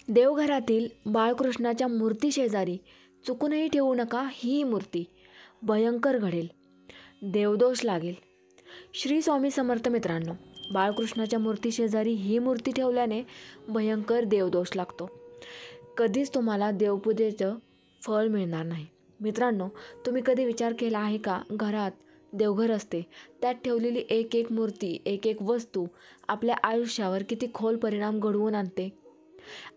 देवघरातील बाळकृष्णाच्या मूर्ती शेजारी चुकूनही ठेवू नका. ही मूर्ती भयंकर घडेल, देवदोष लागेल. श्री स्वामी समर्थ. मित्रांनो, बाळकृष्णाच्या मूर्ती शेजारी ही मूर्ती ठेवल्याने भयंकर देवदोष लागतो. कधीच तुम्हाला देवपूजेचं फळ मिळणार नाही. मित्रांनो, तुम्ही कधी विचार केला आहे का, घरात देवघर असते, त्यात ठेवलेली एक एक मूर्ती, एक एक वस्तू आपल्या आयुष्यावर किती खोल परिणाम घडवून आणते.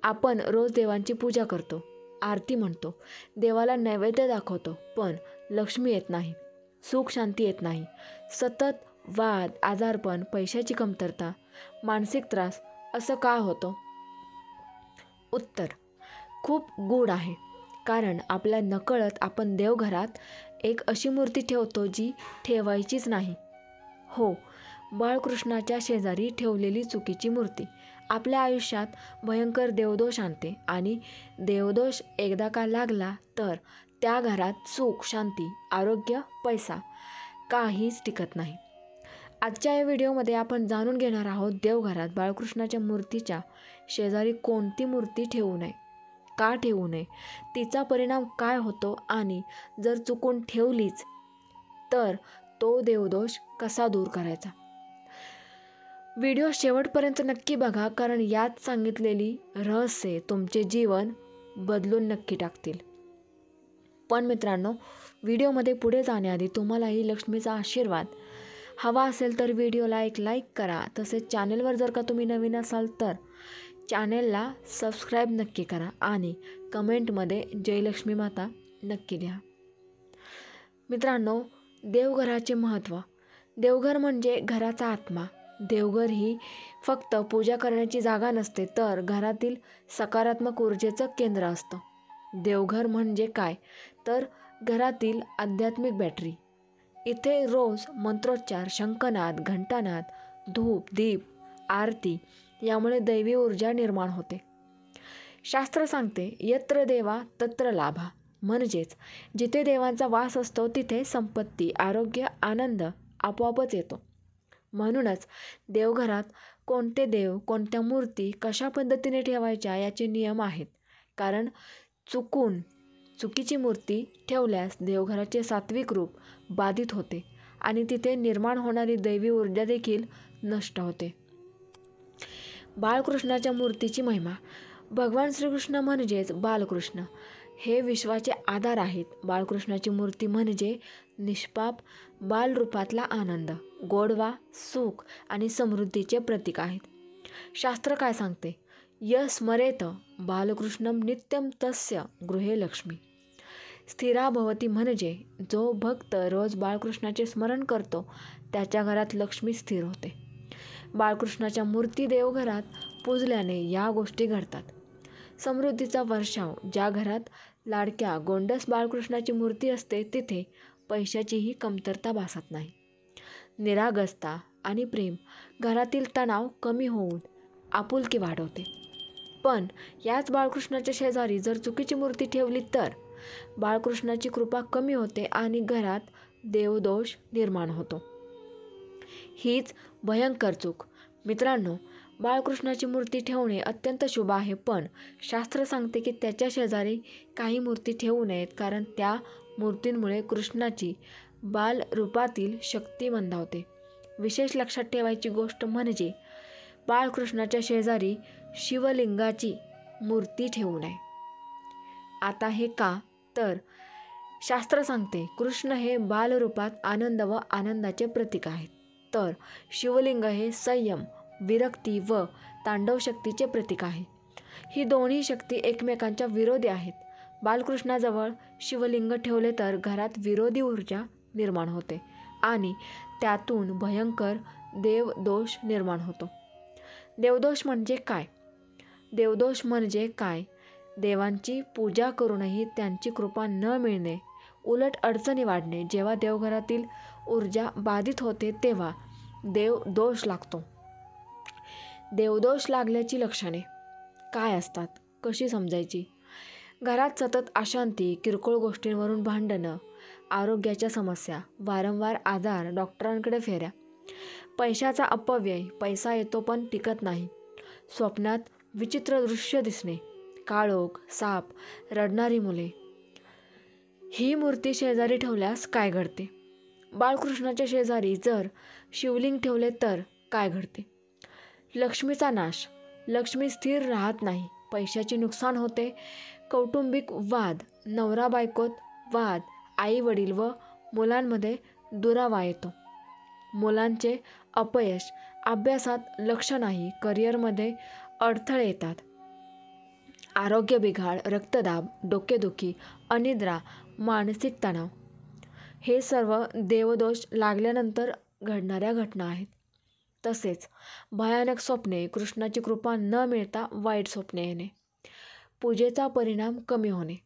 आपण रोज देवांची पूजा करतो, आरती म्हणतो, देवाला नैवेद्य दाखवतो, पण लक्ष्मी येत नाही, सुख शांती येत नाही. सतत वाद, आजारपण, पैशाची कमतरता, मानसिक त्रास असं का होतं? उत्तर खूप गूढ आहे. कारण आपल्या नकळत आपण देवघरात एक अशी मूर्ती ठेवतो जी ठेवायचीच नाही. हो, बाळकृष्णाच्या शेजारी ठेवलेली चुकीची मूर्ती आपल्या आयुष्यात भयंकर देवदोष आणते आणि देवदोष एकदा का लागला तर त्या घरात सुख, शांती, आरोग्य, पैसा काहीच टिकत नाही. आजच्या या व्हिडिओमध्ये आपण जाणून घेणार आहोत देवघरात बाळकृष्णाच्या मूर्तीच्या शेजारी कोणती मूर्ती ठेवू नये, का ठेवू नये, तिचा परिणाम काय होतो आणि जर चुकून ठेवलीच तर तो देवदोष कसा दूर करायचा. व्हिडिओ शेवटपर्यंत नक्की बघा, कारण यात सांगितलेली रहस्ये तुमचे जीवन बदलून नक्की टाकतील. पण मित्रांनो, व्हिडिओमध्ये पुढे जाण्याआधी तुम्हालाही लक्ष्मीचा आशीर्वाद हवा असेल तर व्हिडिओला एक लाईक करा. तसेच चॅनेलवर जर का तुम्ही नवीन असाल तर चॅनेलला सबस्क्राईब नक्की करा आणि कमेंटमध्ये जय लक्ष्मी माता नक्की लिहा. मित्रांनो, देवघराचे महत्त्व. देवघर म्हणजे घराचा आत्मा. देवघर ही फक्त पूजा करण्याची जागा नसते, तर घरातील सकारात्मक ऊर्जेचं केंद्र असतं. देवघर म्हणजे काय, तर घरातील आध्यात्मिक बॅटरी. इथे रोज मंत्रोच्चार, शंखनाद, घंटानाद, धूप, दीप, आरती यामुळे दैवी ऊर्जा निर्माण होते. शास्त्र सांगते, यत्र देवा तत्र लाभा. म्हणजेच जिथे देवांचा वास असतो तिथे संपत्ती, आरोग्य, आनंद आपोआपच येतो. म्हणूनच देवघरात कोणते देव, कोणत्या मूर्ती कशा पद्धतीने ठेवायच्या याचे नियम आहेत. कारण चुकीची मूर्ती ठेवल्यास देवघराचे सात्विक रूप बाधित होते आणि तिथे निर्माण होणारी दैवी ऊर्जा देखील नष्ट होते. बाळकृष्णाच्या मूर्तीची महिमा. भगवान श्रीकृष्ण म्हणजेच बालकृष्ण हे विश्वाचे आधार आहेत. बाळकृष्णाची मूर्ती म्हणजे निष्पाप बालरूपातला आनंद, गोडवा, सुख आणि समृद्धीचे प्रतीक आहेत. शास्त्र काय सांगते, य स्मरेत बालकृष्णम नित्यम तस्य गृहे लक्ष्मी स्थिरा भवती. म्हणजे जो भक्त रोज बाळकृष्णाचे स्मरण करतो त्याच्या घरात लक्ष्मी स्थिर होते. बाळकृष्णाच्या मूर्ती देवघरात पूजल्याने या गोष्टी घडतात. समृद्धीचा वर्षाव. ज्या घरात लाडक्या गोंडस बाळकृष्णाची मूर्ती असते तिथे पैशाचीही कमतरता भासत नाही. निरागसता आणि प्रेम. घरातील तणाव कमी होऊन आपुलकी वाढवते. पण याच बाळकृष्णाच्या शेजारी जर चुकीची मूर्ती ठेवली तर बाळकृष्णाची कृपा कमी होते आणि घरात देवदोष निर्माण होतो. हीच भयंकर चूक. मित्रांनो, बाळकृष्णाची मूर्ती ठेवणे अत्यंत शुभ आहे, पण शास्त्र सांगते की त्याच्या शेजारी काही मूर्ती ठेवू नयेत, कारण त्या मूर्तींमुळे कृष्णाची बालरूपातील शक्ती मंदावते. विशेष लक्षात ठेवायची गोष्ट म्हणजे बाळकृष्णाच्या शेजारी शिवलिंगाची मूर्ती ठेवू नये. आता हे का, तर शास्त्र सांगते कृष्ण हे बालरूपात आनंद व आनंदाचे प्रतीक आहेत, तर शिवलिंग हे संयम, विरक्ती व तांडव शक्तीचे प्रतीक आहे. ही दोन्ही शक्ती एकमेकांच्या विरोधी आहेत. बालकृष्णाजवळ शिवलिंग ठेवले तर घरात विरोधी ऊर्जा निर्माण होते आणि त्यातून भयंकर देवदोष निर्माण होतो. देवदोष म्हणजे काय? देवदोष म्हणजे काय? देवांची पूजा करूनही त्यांची कृपा न मिळणे, उलट अडचणी वाढणे. जेव्हा देवघरातील ऊर्जा बाधित होते तेव्हा देवदोष लागतो. देवदोष लागल्याची लक्षणे काय असतात, कशी समजायची? घरात सतत अशांती, किरकोळ गोष्टींवरून भांडणं, आरोग्याच्या समस्या, वारंवार आजार, डॉक्टरांकडे फेऱ्या, पैशाचा अपव्यय, पैसा येतो पण टिकत नाही, स्वप्नात विचित्र दृश्य दिसणे, काळोख, साप, रडणारी मुले. ही मूर्ती शेजारी ठेवल्यास काय घडते? बाळकृष्णाच्या शेजारी जर शिवलिंग ठेवले तर काय घडते? लक्ष्मीचा नाश. लक्ष्मी स्थिर राहत नाही. पैशाचे नुकसान होते. कौटुंबिक वाद, नवरा बायकोत वाद, आई वडील व मुलांमध्ये दुरावा येतो. मुलांचे अपयश, अभ्यासात लक्ष नाही, करिअरमध्ये अडथळे येतात. आरोग्य बिघाड, रक्तदाब, डोकेदुखी, अनिद्रा, मानसिक तणाव हे सर्व देवदोष लागल्यानंतर घडणाऱ्या घटना आहेत. तसेच भयानक स्वप्ने, कृष्णाची कृपा न मिळता वाईट स्वप्ने येणे, पूजेचा परिणाम कमी होणे,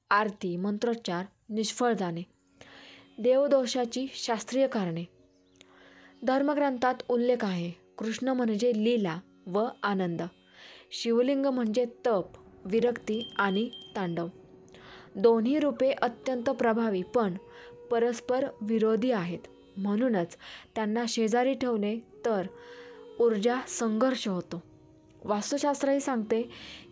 आरती मंत्रोच्चार निष्फळ जाणे, देवदोषाची शास्त्रीय कारणे. धर्मग्रंथात उल्लेख आहे. कृष्ण म्हणजे लीला व आनंद. शिवलिंग म्हणजे तप, विरक्ती आणि तांडव. दोन्ही रूपे अत्यंत प्रभावी पण परस्पर विरोधी आहेत. म्हणूनच त्यांना शेजारी ठेवणे तर ऊर्जा संघर्ष होतो. वास्तुशास्त्रही सांगते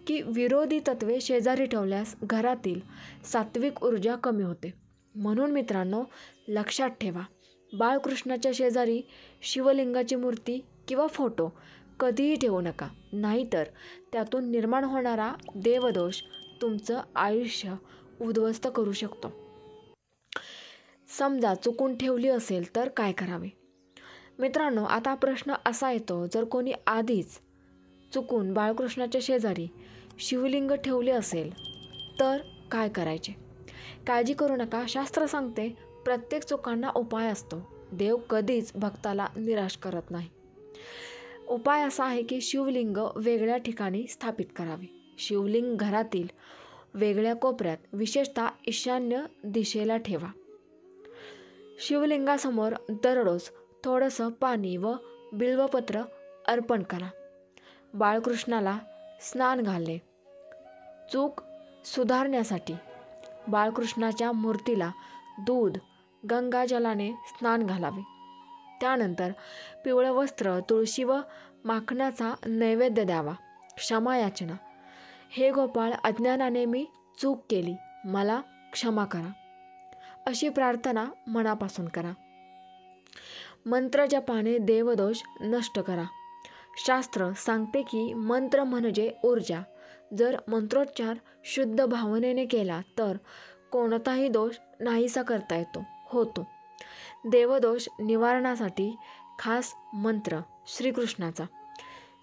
की विरोधी तत्वे शेजारी ठेवल्यास घरातील सात्विक ऊर्जा कमी होते. म्हणून मित्रांनो, लक्षात ठेवा, बाळकृष्णाच्या शेजारी शिवलिंगाची मूर्ती किंवा फोटो कधीही ठेवू नका. नाहीतर त्यातून निर्माण होणारा देवदोष तुमचं आयुष्य उद्ध्वस्त करू शकतो. समजा चुकून ठेवली असेल तर काय करावे? मित्रांनो, आता प्रश्न असा येतो, जर कोणी आधीच चुकून बाळकृष्णाच्या शेजारी शिवलिंग ठेवले असेल तर काय करायचे? काळजी करू नका. शास्त्र सांगते प्रत्येक चुकांना उपाय असतो. देव कधीच भक्ताला निराश करत नाही. उपाय असा आहे की शिवलिंग वेगळ्या ठिकाणी स्थापित करावे. शिवलिंग घरातील वेगळ्या कोपऱ्यात, विशेषतः ईशान्य दिशेला ठेवा. शिवलिंगासमोर दररोज थोडंसं पाणी व बिल्वपत्र अर्पण करा. बाळकृष्णाला स्नान घालणे. चूक सुधारण्यासाठी बाळकृष्णाच्या मूर्तीला दूध, गंगाजलाने स्नान घालावे. त्यानंतर पिवळं वस्त्र, तुळशी व माखणाचा नैवेद्य द्यावा. क्षमायाचना. हे गोपाळ, अज्ञानाने मी चूक केली, मला क्षमा करा, अशी प्रार्थना मनापासून करा. मंत्र जपाने देवदोष नष्ट करा. शास्त्र सांगते की मंत्र म्हणजे ऊर्जा. जर मंत्रोच्चार शुद्ध भावनेने केला तर कोणताही दोष नाहीसा करता होतो. देवदोष निवारणासाठी खास मंत्र श्रीकृष्णाचा.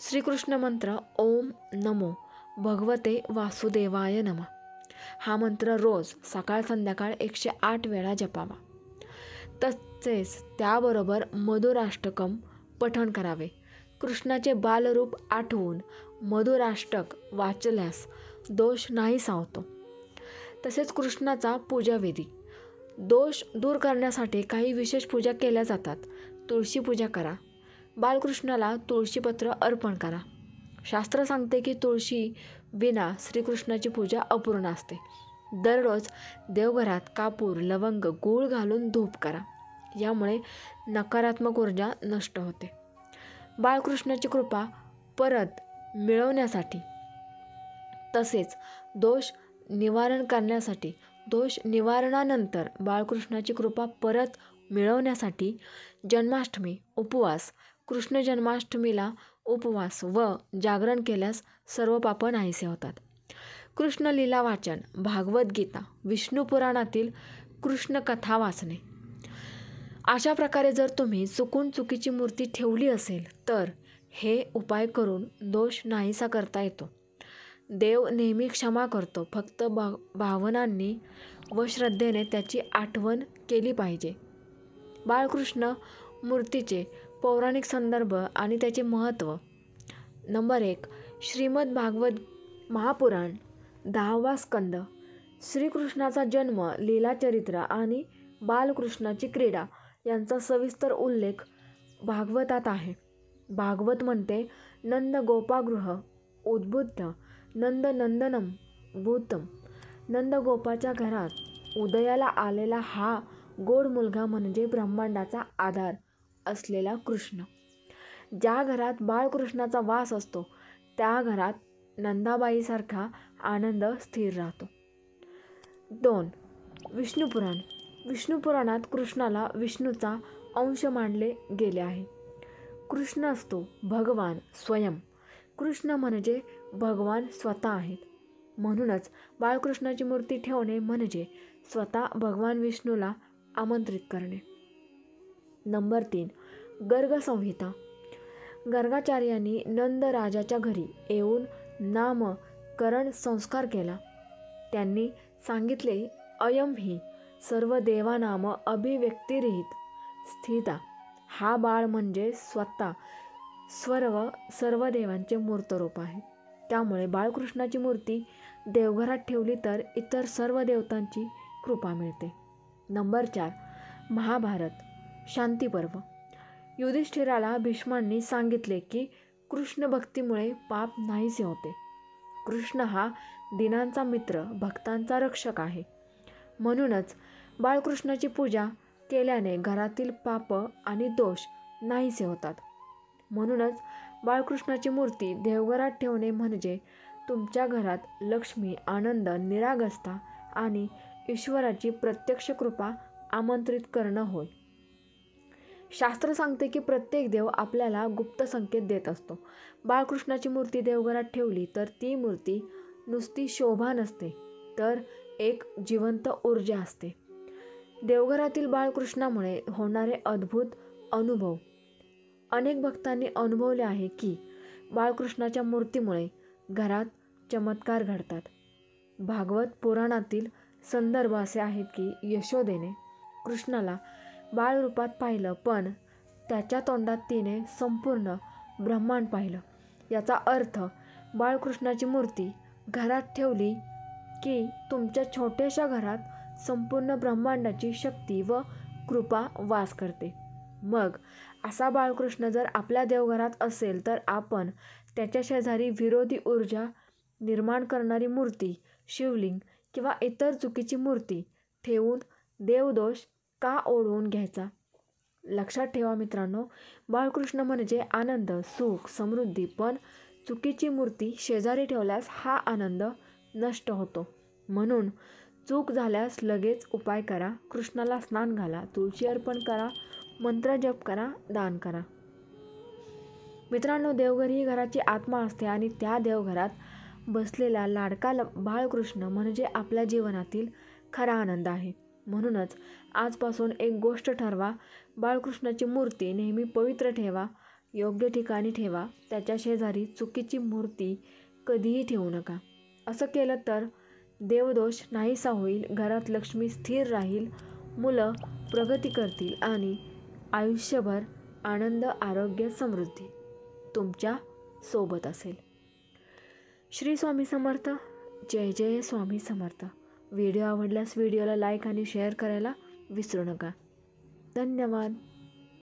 श्रीकृष्ण मंत्र ओम नमो भगवते वासुदेवाय नमः. हा मंत्र रोज सकाळ संध्याकाळ 108 वेळा जपावा. तसेच त्याबरोबर मधुराष्टकम पठण करावे. कृष्णाचे बालरूप आठवून मधुराष्टक वाचल्यास दोष नाहीसा होतो. तसेच कृष्णाचा पूजाविधी. दोष दूर करण्यासाठी काही विशेष पूजा केल्या जातात. तुळशी पूजा करा. बालकृष्णाला तुळशीपत्र अर्पण करा. शास्त्र सांगते की तुळशी विना श्रीकृष्णाची पूजा अपूर्ण असते. दररोज देवघरात कापूर, लवंग, गूळ घालून धूप करा. यामुळे नकारात्मक ऊर्जा नष्ट होते. बाळकृष्णाची कृपा परत मिळवण्यासाठी तसेच दोष निवारण करण्यासाठी, दोष निवारणानंतर बाळकृष्णाची कृपा परत मिळवण्यासाठी जन्माष्टमी उपवास, कृष्ण जन्माष्टमीला उपवास व जागरण केल्यास सर्व पाप नाहीसे होतात. कृष्ण लीला वाचन, भागवत गीता, विष्णू पुराणातील कृष्ण कथा वाचणे. अशा प्रकारे जर तुम्ही चुकून चुकीची मूर्ती ठेवली असेल तर हे उपाय करून दोष नाहीसा करता येतो. देव नेहमी क्षमा करतो. फक्त भावनांनी व श्रद्धेने त्याची आठवण केली पाहिजे. बाळकृष्ण मूर्तीचे पौराणिक संदर्भ आणि त्याचे महत्त्व. नंबर 1. श्रीमद भागवत महापुराण 10वा स्कंद. श्रीकृष्णाचा जन्म, लीलाचरित्र आणि बालकृष्णाची क्रीडा यांचा सविस्तर उल्लेख भागवतात आहे. भागवत म्हणते, नंद गोपागृह उद्बुद्ध नंद नंदनम भूतम. नंदगोपाच्या घरात उदयाला आलेला हा गोड मुलगा म्हणजे ब्रह्मांडाचा आधार असलेला कृष्ण. ज्या घरात बाळकृष्णाचा वास असतो त्या घरात नंदाबाईसारखा आनंद स्थिर राहतो. 2. विष्णुपुराण. विष्णुपुराणात कृष्णाला विष्णूचा अंश मानले गेले आहे. कृष्ण असतो भगवान स्वयं. कृष्ण म्हणजे भगवान स्वतः आहेत. म्हणूनच बाळकृष्णाची मूर्ती ठेवणे म्हणजे स्वतः भगवान विष्णूला आमंत्रित करणे. नंबर 3. गर्ग संहिता. गर्गाचार्यांनी नंद राजाच्या घरी येऊन नामकरण संस्कार केला. त्यांनी सांगितले, अयम ही सर्व देवानाम अभिव्यक्तिरहित स्थिता. हा बाळ म्हणजे स्वतः सर्व देवांचे मूर्तरूप आहे. त्यामुळे बाळकृष्णाची मूर्ती देवघरात ठेवली तर इतर सर्व देवतांची कृपा मिळते. नंबर 4. महाभारत शांतीपर्व. युधिष्ठिराला भीष्मांनी सांगितले की कृष्ण भक्तीमुळे पाप नाहीसे होते. कृष्ण हा दीनांचा मित्र, भक्तांचा रक्षक आहे. म्हणूनच बाळकृष्णाची पूजा केल्याने घरातील पाप आणि दोष नाहीसे होतात. म्हणूनच बाळकृष्णाची मूर्ती देवघरात ठेवणे म्हणजे तुमच्या घरात लक्ष्मी, आनंद, निरागसता आणि ईश्वराची प्रत्यक्ष कृपा आमंत्रित करणं होय. शास्त्र सांगते की प्रत्येक देव आपल्याला गुप्त संकेत देत असतो. बाळकृष्णाची मूर्ती देवघरात ठेवली तर ती मूर्ती नुसती शोभा नसते, तर एक जिवंत ऊर्जा असते. देवघरातील बाळकृष्णामुळे होणारे अद्भुत अनुभव. अनेक भक्तांनी अनुभवले आहे की बाळकृष्णाच्या मूर्तीमुळे घरात चमत्कार घडतात. भागवत पुराणातील संदर्भ असे आहेत की यशोदेने कृष्णाला बाळरूपात पाहिलं, पण त्याच्या तोंडात तिने संपूर्ण ब्रह्मांड पाहिलं. याचा अर्थ बाळकृष्णाची मूर्ती घरात ठेवली की तुमच्या छोट्याशा घरात संपूर्ण ब्रह्मांडाची शक्ती व कृपा वास करते. मग असा बाळकृष्ण जर आपल्या देवघरात असेल तर आपण त्याच्या शेजारी विरोधी ऊर्जा निर्माण करणारी मूर्ती, शिवलिंग किंवा इतर चुकीची मूर्ती ठेवून देवदोष का ओढवून घ्यायचा? लक्षात ठेवा मित्रांनो, बाळकृष्ण म्हणजे आनंद, सुख, समृद्धी. पण चुकीची मूर्ती शेजारी ठेवल्यास हा आनंद नष्ट होतो. म्हणून चूक झाल्यास लगेच उपाय करा. कृष्णाला स्नान घाला, तुळशी अर्पण करा, मंत्र जप करा, दान करा. मित्रांनो, देवघर ही घराची आत्मा असते आणि त्या देवघरात बसलेला लाडका बाळकृष्ण म्हणजे आपल्या जीवनातील खरा आनंद आहे. म्हणूनच आजपासून एक गोष्ट ठरवा, बाळकृष्णाची मूर्ती नेहमी पवित्र ठेवा, योग्य ठिकाणी ठेवा. त्याच्या शेजारी चुकीची मूर्ती कधीही ठेवू नका. असं केलं तर देवदोष नाहीसा होईल, घरात लक्ष्मी स्थिर राहील, मुलं प्रगती करतील आणि आयुष्यभर आनंद, आरोग्य, समृद्धी तुमच्या सोबत असेल. श्री स्वामी समर्थ. जय जय स्वामी समर्थ. व्हिडिओ आवडल्यास व्हिडिओला लाईक आणि शेअर करायला विसरू नका. धन्यवाद.